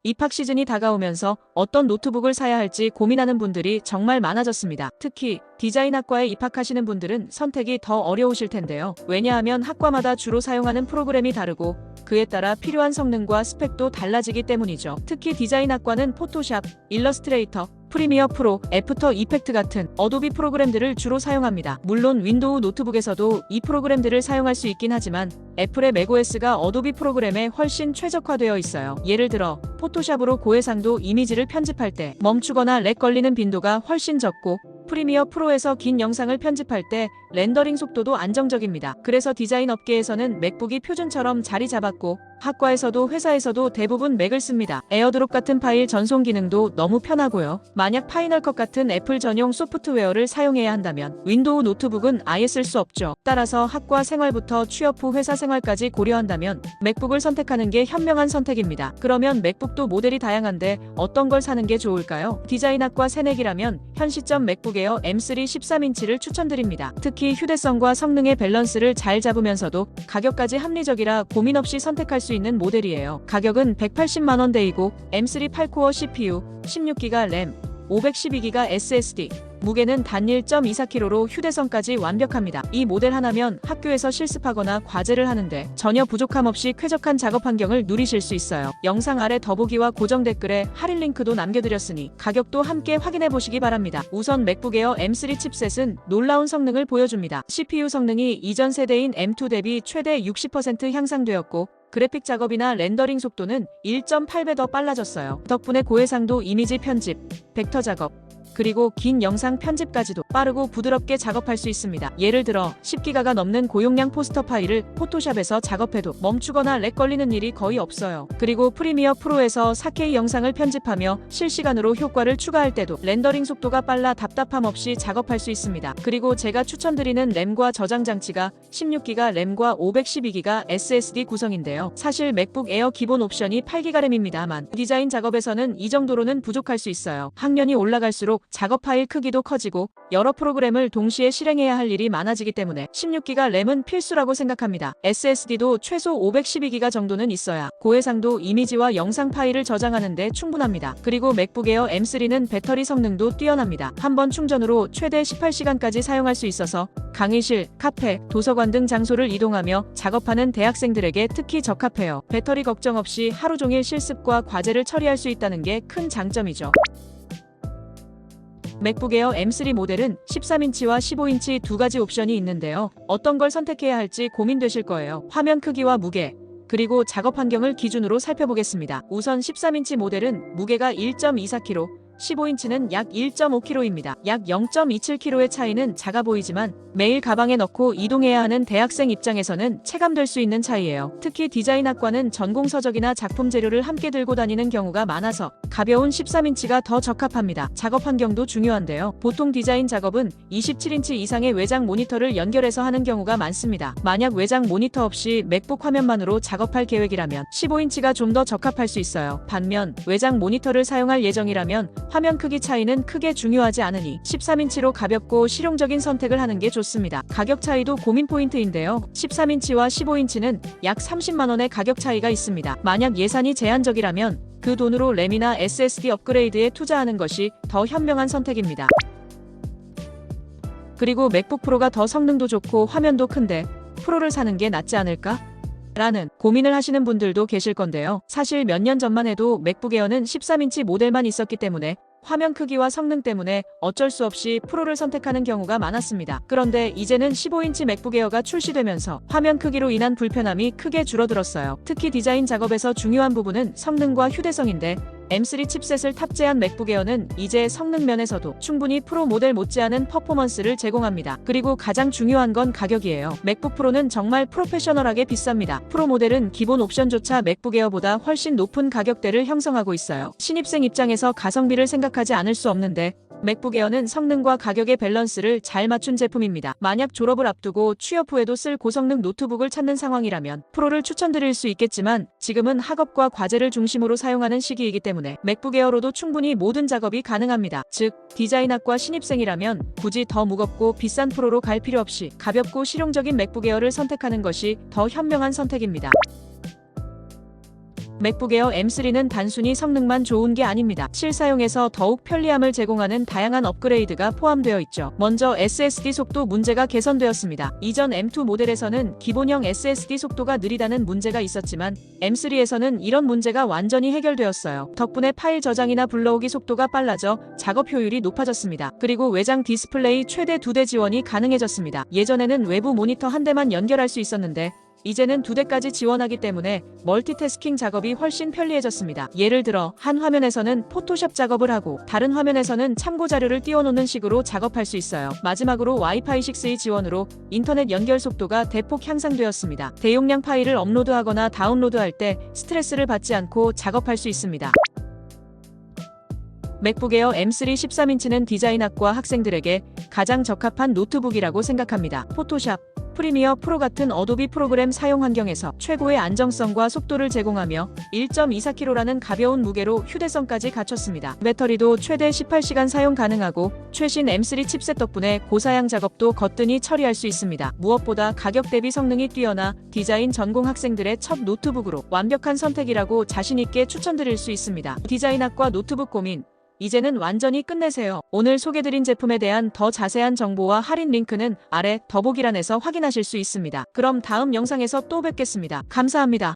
입학 시즌이 다가오면서 어떤 노트북을 사야 할지 고민하는 분들이 정말 많아졌습니다. 특히 디자인학과에 입학하시는 분들은 선택이 더 어려우실 텐데요. 왜냐하면 학과마다 주로 사용하는 프로그램이 다르고 그에 따라 필요한 성능과 스펙도 달라지기 때문이죠. 특히 디자인학과는 포토샵, 일러스트레이터, 프리미어 프로, 애프터 이펙트 같은 어도비 프로그램들을 주로 사용합니다. 물론 윈도우 노트북에서도 이 프로그램들을 사용할 수 있긴 하지만 애플의 맥OS가 어도비 프로그램에 훨씬 최적화되어 있어요. 예를 들어 포토샵으로 고해상도 이미지를 편집할 때 멈추거나 렉 걸리는 빈도가 훨씬 적고 프리미어 프로에서 긴 영상을 편집할 때 렌더링 속도도 안정적입니다. 그래서 디자인 업계에서는 맥북이 표준처럼 자리 잡았고 학과에서도 회사에서도 대부분 맥을 씁니다. 에어드롭 같은 파일 전송 기능도 너무 편하고요. 만약 파이널컷 같은 애플 전용 소프트웨어를 사용해야 한다면 윈도우 노트북은 아예 쓸 수 없죠. 따라서 학과 생활부터 취업 후 회사 생활까지 고려한다면 맥북을 선택하는 게 현명한 선택입니다. 그러면 맥북도 모델이 다양한데 어떤 걸 사는 게 좋을까요? 디자인학과 새내기라면 현 시점 맥북 에어 M3 13인치를 추천드립니다. 특히 휴대성과 성능의 밸런스를 잘 잡으면서도 가격까지 합리적이라 고민 없이 선택할 수 있는 모델이에요. 가격은 180만원대이고 M3 8코어 CPU, 16기가 램, 512기가 SSD, 무게는 단 1.24kg로 휴대성까지 완벽합니다. 이 모델 하나면 학교에서 실습하거나 과제를 하는데 전혀 부족함 없이 쾌적한 작업 환경을 누리실 수 있어요. 영상 아래 더보기와 고정 댓글에 할인 링크도 남겨드렸으니 가격도 함께 확인해 보시기 바랍니다. 우선 맥북 에어 M3 칩셋은 놀라운 성능을 보여줍니다. CPU 성능이 이전 세대인 M2 대비 최대 60% 향상되었고 그래픽 작업이나 렌더링 속도는 1.8배 더 빨라졌어요. 덕분에 고해상도 이미지 편집, 벡터 작업, 그리고 긴 영상 편집까지도 빠르고 부드럽게 작업할 수 있습니다. 예를 들어 10기가가 넘는 고용량 포스터 파일을 포토샵에서 작업해도 멈추거나 렉 걸리는 일이 거의 없어요. 그리고 프리미어 프로에서 4K 영상을 편집하며 실시간으로 효과를 추가할 때도 렌더링 속도가 빨라 답답함 없이 작업할 수 있습니다. 그리고 제가 추천드리는 램과 저장 장치가 16기가 램과 512기가 SSD 구성인데요. 사실 맥북 에어 기본 옵션이 8기가 램입니다만 디자인 작업에서는 이 정도로는 부족할 수 있어요. 학년이 올라갈수록 작업 파일 크기도 커지고 여러 프로그램을 동시에 실행해야 할 일이 많아지기 때문에 16기가 램은 필수라고 생각합니다. SSD도 최소 512기가 정도는 있어야 고해상도 이미지와 영상 파일을 저장하는 데 충분합니다. 그리고 맥북 에어 M3는 배터리 성능도 뛰어납니다. 한 번 충전으로 최대 18시간까지 사용할 수 있어서 강의실, 카페, 도서관 등 장소를 이동하며 작업하는 대학생들에게 특히 적합해요. 배터리 걱정 없이 하루 종일 실습과 과제를 처리할 수 있다는 게 큰 장점이죠. 맥북 에어 M3 모델은 13인치와 15인치 두 가지 옵션이 있는데요. 어떤 걸 선택해야 할지 고민되실 거예요. 화면 크기와 무게, 그리고 작업 환경을 기준으로 살펴보겠습니다. 우선 13인치 모델은 무게가 1.24kg, 15인치는 약 1.5kg입니다. 약 0.27kg의 차이는 작아 보이지만 매일 가방에 넣고 이동해야 하는 대학생 입장에서는 체감될 수 있는 차이예요. 특히 디자인학과는 전공 서적이나 작품 재료를 함께 들고 다니는 경우가 많아서 가벼운 13인치가 더 적합합니다. 작업 환경도 중요한데요. 보통 디자인 작업은 27인치 이상의 외장 모니터를 연결해서 하는 경우가 많습니다. 만약 외장 모니터 없이 맥북 화면만으로 작업할 계획이라면 15인치가 좀 더 적합할 수 있어요. 반면 외장 모니터를 사용할 예정이라면 화면 크기 차이는 크게 중요하지 않으니 13인치로 가볍고 실용적인 선택을 하는 게 좋습니다. 가격 차이도 고민 포인트인데요. 13인치와 15인치는 약 30만원의 가격 차이가 있습니다. 만약 예산이 제한적이라면 그 돈으로 램이나 SSD 업그레이드에 투자하는 것이 더 현명한 선택입니다. 그리고 맥북 프로가 더 성능도 좋고 화면도 큰데 프로를 사는 게 낫지 않을까? 라는 고민을 하시는 분들도 계실 건데요. 사실 몇 년 전만 해도 맥북 에어는 13인치 모델만 있었기 때문에 화면 크기와 성능 때문에 어쩔 수 없이 프로를 선택하는 경우가 많았습니다. 그런데 이제는 15인치 맥북 에어가 출시되면서 화면 크기로 인한 불편함이 크게 줄어들었어요. 특히 디자인 작업에서 중요한 부분은 성능과 휴대성인데 M3 칩셋을 탑재한 맥북 에어는 이제 성능 면에서도 충분히 프로 모델 못지않은 퍼포먼스를 제공합니다. 그리고 가장 중요한 건 가격이에요. 맥북 프로는 정말 프로페셔널하게 비쌉니다. 프로 모델은 기본 옵션조차 맥북 에어보다 훨씬 높은 가격대를 형성하고 있어요. 신입생 입장에서 가성비를 생각하지 않을 수 없는데 맥북 에어는 성능과 가격의 밸런스를 잘 맞춘 제품입니다. 만약 졸업을 앞두고 취업 후에도 쓸 고성능 노트북을 찾는 상황이라면 프로를 추천드릴 수 있겠지만 지금은 학업과 과제를 중심으로 사용하는 시기이기 때문에 맥북 에어로도 충분히 모든 작업이 가능합니다. 즉, 디자인학과 신입생이라면 굳이 더 무겁고 비싼 프로로 갈 필요 없이 가볍고 실용적인 맥북 에어를 선택하는 것이 더 현명한 선택입니다. 맥북 에어 M3는 단순히 성능만 좋은 게 아닙니다. 실사용에서 더욱 편리함을 제공하는 다양한 업그레이드가 포함되어 있죠. 먼저 SSD 속도 문제가 개선되었습니다. 이전 M2 모델에서는 기본형 SSD 속도가 느리다는 문제가 있었지만 M3에서는 이런 문제가 완전히 해결되었어요. 덕분에 파일 저장이나 불러오기 속도가 빨라져 작업 효율이 높아졌습니다. 그리고 외장 디스플레이 최대 2대 지원이 가능해졌습니다. 예전에는 외부 모니터 한 대만 연결할 수 있었는데 이제는 2대까지 지원하기 때문에 멀티태스킹 작업이 훨씬 편리해졌습니다. 예를 들어 한 화면에서는 포토샵 작업을 하고 다른 화면에서는 참고 자료를 띄워놓는 식으로 작업할 수 있어요. 마지막으로 와이파이 6의 지원으로 인터넷 연결 속도가 대폭 향상되었습니다. 대용량 파일을 업로드하거나 다운로드할 때 스트레스를 받지 않고 작업할 수 있습니다. 맥북 에어 M3 13인치는 디자인학과 학생들에게 가장 적합한 노트북이라고 생각합니다. 포토샵, 프리미어 프로 같은 어도비 프로그램 사용 환경에서 최고의 안정성과 속도를 제공하며 1.24kg라는 가벼운 무게로 휴대성까지 갖췄습니다. 배터리도 최대 18시간 사용 가능하고 최신 M3 칩셋 덕분에 고사양 작업도 거뜬히 처리할 수 있습니다. 무엇보다 가격 대비 성능이 뛰어나 디자인 전공 학생들의 첫 노트북으로 완벽한 선택이라고 자신있게 추천드릴 수 있습니다. 디자인학과 노트북 고민 이제는 완전히 끝내세요. 오늘 소개드린 제품에 대한 더 자세한 정보와 할인 링크는 아래 더보기란에서 확인하실 수 있습니다. 그럼 다음 영상에서 또 뵙겠습니다. 감사합니다.